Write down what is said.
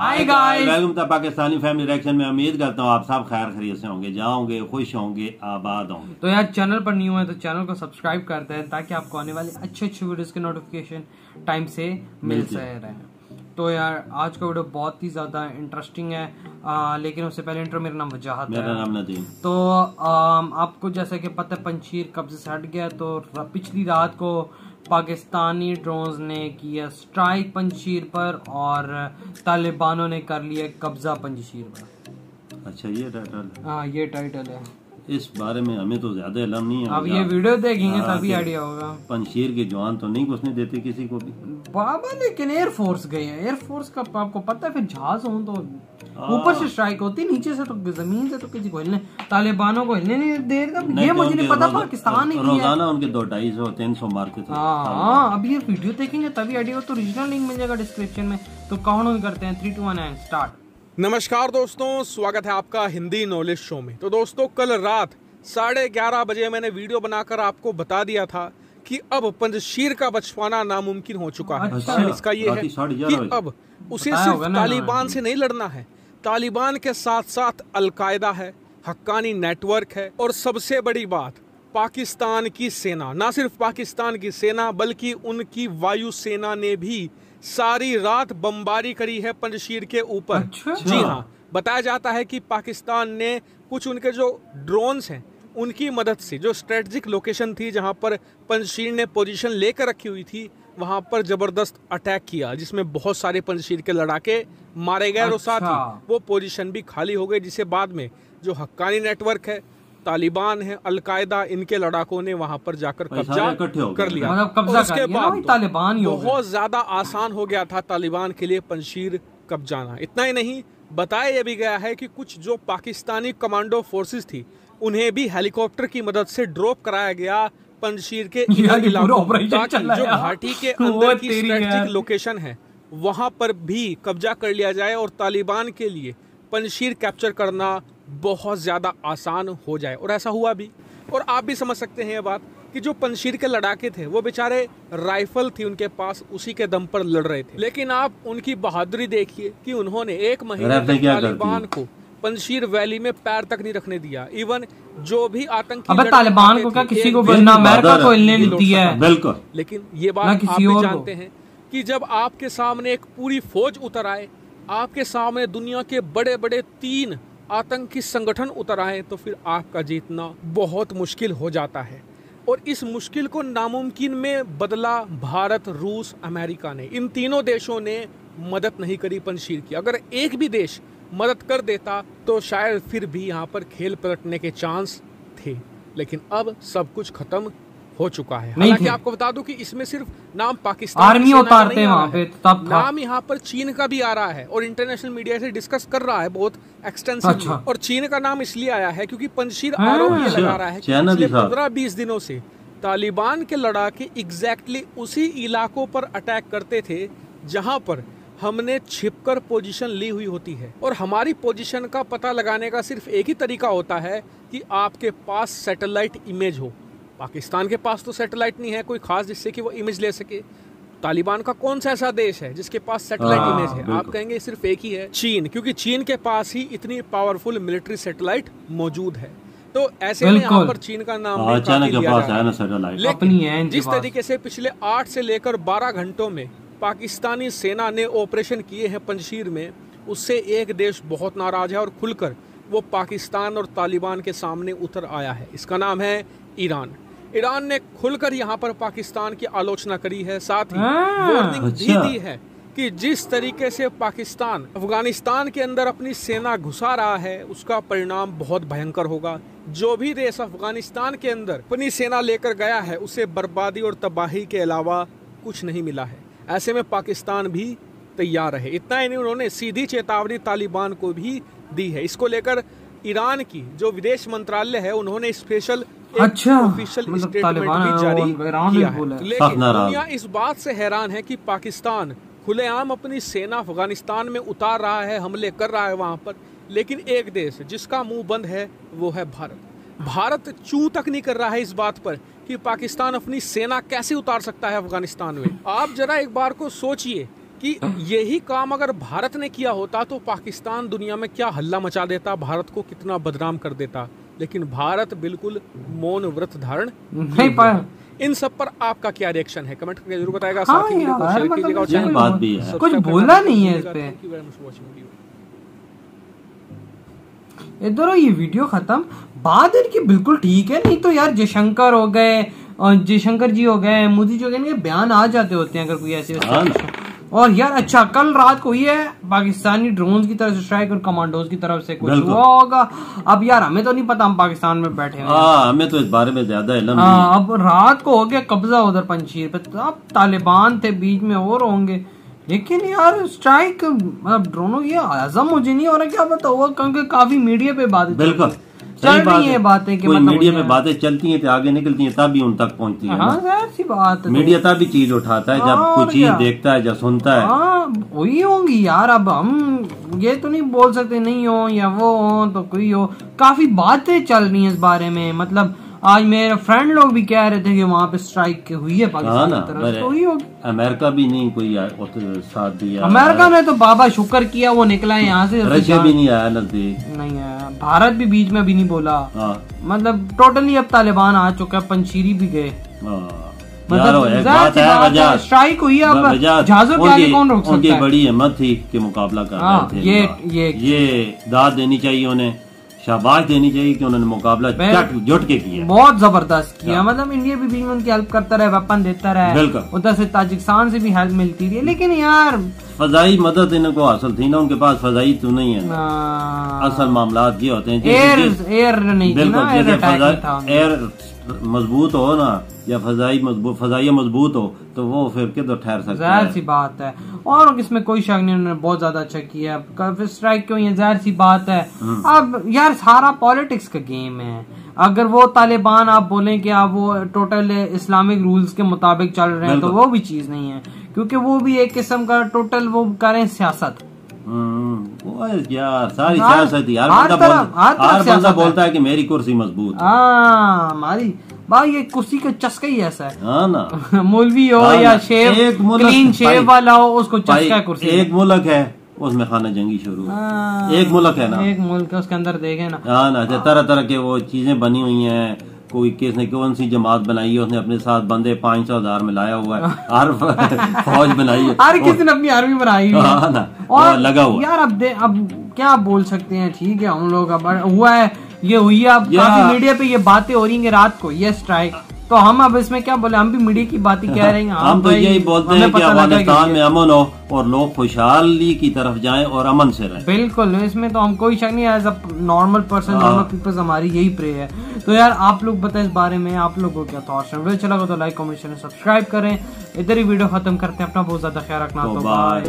Hi guys, welcome to Pakistani family reaction में। उम्मीद करता हूँ आप सब खैर खैरियत से होंगे, जाओगे खुश होंगे, आबाद होंगे। तो यार चैनल पर न्यू है तो चैनल को सब्सक्राइब करते हैं ताकि आपको आने वाले अच्छे वीडियोस के नोटिफिकेशन टाइम से मिल रहे। तो यार आज का वीडियो बहुत ही ज्यादा इंटरेस्टिंग है, लेकिन उससे पहले इंट्रो। मेरा नाम वजाहत है। मेरा नाम नदीम। तो आपको जैसे कि पता है पंजशीर कब्जे से हट गया, तो पिछली रात को पाकिस्तानी ड्रोन्स ने किया स्ट्राइक पंजशीर पर और तालिबानों ने कर लिया कब्जा पंजशीर पर। अच्छा, ये टाइटल? हाँ, ये टाइटल है। इस बारे में हमें तो ज्यादा इल्म नहीं है। अब ये वीडियो देखेंगे तभी आइडिया होगा। पंजशीर के जवान तो नहीं घुसने देते किसी को भी बाबा, लेकिन एयरफोर्स गए हैं। एयरफोर्स का आपको पता है, फिर जहाज हो तो ऊपर से स्ट्राइक होती, नीचे से तो जमीन से तो किसी को हिलने, तालिबानों को हिलने नहीं देगा। ये मुझे नहीं पता पाकिस्तान ने रोजाना उनके 200-250-300 मारते थे। हाँ, अब ये वीडियो देखेंगे तभी आइडिया। तो ओरिजिनल लिंक मिल जाएगा डिस्क्रिप्शन में। तो काउंट करते हैं 3, 2, 1 एंड स्टार्ट। नमस्कार दोस्तों, स्वागत है आपका हिंदी नॉलेज शो में। तो दोस्तों, कल रात 11:30 बजे मैंने वीडियो बनाकर आपको बता दिया था कि अब पंजशीर का बचवाना नामुमकिन हो चुका है। अच्छा। इसका ये है कि अब उसे सिर्फ तालिबान से नहीं लड़ना है, तालिबान के साथ साथ अलकायदा है, हक्कानी नेटवर्क है, और सबसे बड़ी बात पाकिस्तान की सेना। ना सिर्फ पाकिस्तान की सेना बल्कि उनकी वायुसेना ने भी सारी रात बमबारी करी है पंजशीर के ऊपर। अच्छा। जी हाँ, बताया जाता है कि पाकिस्तान ने कुछ उनके जो ड्रोन्स हैं उनकी मदद से जो स्ट्रेटजिक लोकेशन थी जहां पर पंजशीर ने पोजीशन लेकर रखी हुई थी, वहां पर जबरदस्त अटैक किया, जिसमें बहुत सारे पंजशीर के लड़ाके मारे गए। और साथ ही वो पोजीशन भी खाली हो गई, जिसे बाद में जो हक्कानी नेटवर्क है, तालिबान है, अलकायदा, इनके लड़ाकों ने वहां पर जाकर कब्जा कर लिया। मतलब उसके बाद तालिबान बहुत ज्यादा आसान हो गया था तालिबान के लिए पंजशीर कब्जाना। इतना ही नहीं, बताया यह भी गया है कि कुछ जो पाकिस्तानी कमांडो फोर्सेस थी उन्हें भी हेलीकॉप्टर की मदद से ड्रॉप कराया गया पंजशीर के इलाकों, ताकि जो घाटी के अंदर की स्ट्रेटेजिक लोकेशन है वहां पर भी कब्जा कर लिया जाए और तालिबान के लिए पंजशीर कैप्चर करना बहुत ज्यादा आसान हो जाए। और ऐसा हुआ भी। और आप भी समझ सकते हैं ये बात कि जो पंजशीर के लड़ाके थे वो बेचारे राइफल थी उनके पास, उसी के दम पर लड़ रहे थे। लेकिन आप उनकी बहादुरी देखिए कि उन्होंने 1 महीने तक तालिबान को पंजशीर वैली में पैर तक नहीं रखने दिया। इवन जो भी आतंकी तालिबान को क्या किसी को ना अमेरिका को हिलने नहीं दिया है। बिल्कुल। लेकिन ये बात आप भी जानते हैं कि जब आपके सामने एक पूरी फौज उतर आए, आपके सामने दुनिया के बड़े बड़े 3 आतंकी संगठन उतर आए, तो फिर आपका जीतना बहुत मुश्किल हो जाता है। और इस मुश्किल को नामुमकिन में बदला भारत, रूस, अमेरिका ने। इन तीनों देशों ने मदद नहीं करी पंजशीर की। अगर एक भी देश मदद कर देता तो शायद फिर भी यहाँ पर खेल पलटने के चांस थे। लेकिन अब सब कुछ खत्म हो चुका है। हालांकि आपको बता दूं कि इसमें सिर्फ नाम पाकिस्तान आर्मी उतारते हैं वहाँ पे, तब नाम यहाँ पर चीन का भी आ रहा है और इंटरनेशनल मीडिया से डिस्कस कर रहा है बहुत एक्सटेंसिवली। अच्छा। और चीन का नाम इसलिए आया है क्योंकि पंजशीर आरोप ये लगा रहा है कि पिछले 15-20 दिनों से तालिबान के लड़ाके एग्जैक्टली उसी इलाकों पर अटैक करते थे जहां पर हमने छिपकर पोजीशन ली हुई होती है। और हमारी पोजीशन का पता लगाने का सिर्फ एक ही तरीका होता है कि आपके पास सैटेलाइट इमेज हो। पाकिस्तान के पास तो सैटेलाइट नहीं है कोई खास जिससे कि वो इमेज ले सके। तालिबान का कौन सा ऐसा देश है जिसके पास सैटेलाइट इमेज है? आप कहेंगे सिर्फ एक ही है, चीन, क्योंकि चीन के पास ही इतनी पावरफुल मिलिट्री सैटेलाइट मौजूद है। तो ऐसे में यहाँ पर चीन का नाम लेकिन जिस तरीके से पिछले 8 से लेकर 12 घंटों में पाकिस्तानी सेना ने ऑपरेशन किए हैं पंजशीर में, उससे एक देश बहुत नाराज है और खुलकर वो पाकिस्तान और तालिबान के सामने उतर आया है। इसका नाम है ईरान। ईरान ने खुलकर यहाँ पर पाकिस्तान की आलोचना करी है, साथ ही वार्निंग भी दी है कि जिस तरीके से पाकिस्तान अफगानिस्तान के अंदर अपनी सेना घुसा रहा है उसका परिणाम बहुत भयंकर होगा। जो भी देश अफगानिस्तान के अंदर अपनी सेना लेकर गया है उसे बर्बादी और तबाही के अलावा कुछ नहीं मिला है। ऐसे में पाकिस्तान भी तैयार है। इतना ही नहीं, उन्होंने सीधी चेतावनी तालिबान को भी दी है। इसको लेकर ईरान की जो विदेश मंत्रालय है उन्होंने स्पेशल ऑफिशियल स्टेटमेंट भी जारी किया है। लेकिन दुनिया इस बात से हैरान है कि पाकिस्तान खुलेआम अपनी सेना अफगानिस्तान में उतार रहा है, हमले कर रहा है वहां पर, लेकिन एक देश जिसका मुंह बंद है वो है भारत। भारत चू तक नहीं कर रहा है इस बात पर कि पाकिस्तान अपनी सेना कैसे उतार सकता है अफगानिस्तान में। आप जरा एक बार को सोचिए कि यही काम अगर भारत ने किया होता तो पाकिस्तान दुनिया में क्या हल्ला मचा देता, भारत को कितना बदनाम कर देता। लेकिन भारत बिल्कुल मौन व्रत धारण नहीं पाया। इन सब पर आपका क्या रिएक्शन है, कमेंट करके जरूर बताएगा। साथ ही वीडियो को शेयर कीजिएगा और चैनल बात भी है, कुछ बोला नहीं है इस पे। इधर ये वीडियो खत्म, बात इनकी बिल्कुल ठीक है। नहीं तो यार जयशंकर हो गए और जयशंकर जी हो गए, मोदी जी हो गए, इनके बयान आ जाते होते हैं अगर कोई ऐसे। और यार अच्छा कल रात को ये पाकिस्तानी ड्रोन्स की तरफ से स्ट्राइक और कमांडोज की तरफ से कुछ हुआ होगा। अब यार हमें तो नहीं पता, हम पाकिस्तान में बैठे हैं, हमें तो इस बारे में ज्यादा इल्म नहीं है। अब रात को हो गया कब्जा उधर पंजशीर पे, अब तालिबान थे बीच में और होंगे। लेकिन यार स्ट्राइक मतलब ड्रोनों की आजम मुझे नहीं हो रहा क्या पता हुआ, क्योंकि काफी मीडिया पे बातें बिल्कुल चल रही है बातें कि मतलब मीडिया में बातें चलती हैं तो आगे निकलती हैं तब भी उन तक पहुंचती है। हाँ सी बात है। मीडिया तब भी चीज उठाता है जब कोई चीज देखता है, जब सुनता है। हाँ वही होंगी यार। अब हम ये तो नहीं बोल सकते नहीं हो या वो हो तो कोई हो, काफी बातें चल रही हैं इस बारे में। मतलब आज मेरे फ्रेंड लोग भी कह रहे थे कि वहाँ पे स्ट्राइक हुई है पाकिस्तान की तरफ, तो ही होगी। अमेरिका भी नहीं कोई साथ दिया, अमेरिका ने तो बाबा शुक्र किया वो निकला है यहाँ से। रशिया भी नहीं आया नजदीक, नहीं आया, भारत भी बीच में भी नहीं बोला। मतलब टोटली अब तालिबान आ चुका है, पंजशीरी भी गए। मतलब स्ट्राइक हुई है, अब जहाजों के आगे कौन रोक सकता है। उनकी बड़ी हिम्मत थी कि मुकाबला कर रहे थे। ये दाद देनी चाहिए उन्हें, शाबाश देनी चाहिए कि उन्होंने मुकाबला जुट के किया, बहुत जबरदस्त किया। मतलब इंडिया भी बीच में उनकी हेल्प करता रहे, वेपन देता रहे, उधर से ताजिकिस्तान से भी हेल्प मिलती रही। लेकिन यार फजाई मदद इनको हासिल थी ना, उनके पास फजाई तो नहीं है ना। असल मामला ये होते हैं एयर नहीं थी ना, एयर मजबूत हो ना या फजाइया मजबूत हो तो वो फिर के तो ठहर सकता है, जाहिर सी बात है। और इसमें कोई शक नहीं, उन्होंने बहुत ज्यादा अच्छा किया। स्ट्राइक क्यों, ये जाहिर सी बात है। अब यार सारा पॉलिटिक्स का गेम है। अगर वो तालिबान आप बोलें कि आप वो टोटल इस्लामिक रूल्स के मुताबिक चल रहे हैं तो वो भी चीज नहीं है, क्योंकि वो भी एक किस्म का टोटल वो करें सियासत। यार सारी सियासत यार, हर बंदा बोलता है कि मेरी कुर्सी मजबूत है। हमारी भाई ये कुर्सी का चस्का ही ऐसा है। हाँ ना, मौलवी हो या शेव क्लीन शेव वाला हो, उसको चस्का है कुर्सी। एक मुल्क है उसमें खाना जंगी शुरू है, एक मुल्क है ना, एक मुल्क है उसके अंदर देखे ना। हाँ ना, तरह तरह के वो चीजें बनी हुई हैं। कोई किसने कौन सी जमात बनाई है, उसने अपने साथ बंदे 500,000 में लाया हुआ है, हर फौज बनाई है, हर किसी ने अपनी आर्मी बनाई है। हाँ ना, और लगा हुआ यार। अब क्या बोल सकते हैं, ठीक है हम लोग अब हुआ है ये हुई है। अब काफी मीडिया पे ये बातें हो रही है रात को ये स्ट्राइक, तो हम अब इसमें क्या बोले, हम भी मीडिया की बातें कह रहे हैं। हम तो यही बोलते हैं कि अफगानिस्तान में अमन हो और लोग खुशहाली की तरफ जाएं और अमन से रहें। बिल्कुल, इसमें तो हम कोई शक नहीं है। As a normal person, normal peoples, हमारी यही प्रे है। तो यार आप लोग बताएं इस बारे में, आप लोगों को क्या थॉट्स हैं। वीडियो अच्छा लगा तो लाइक कमेंट शेयर सब्सक्राइब करें। इधर ही वीडियो खत्म करते हैं, अपना बहुत ज्यादा ख्याल रखना। तो बाय।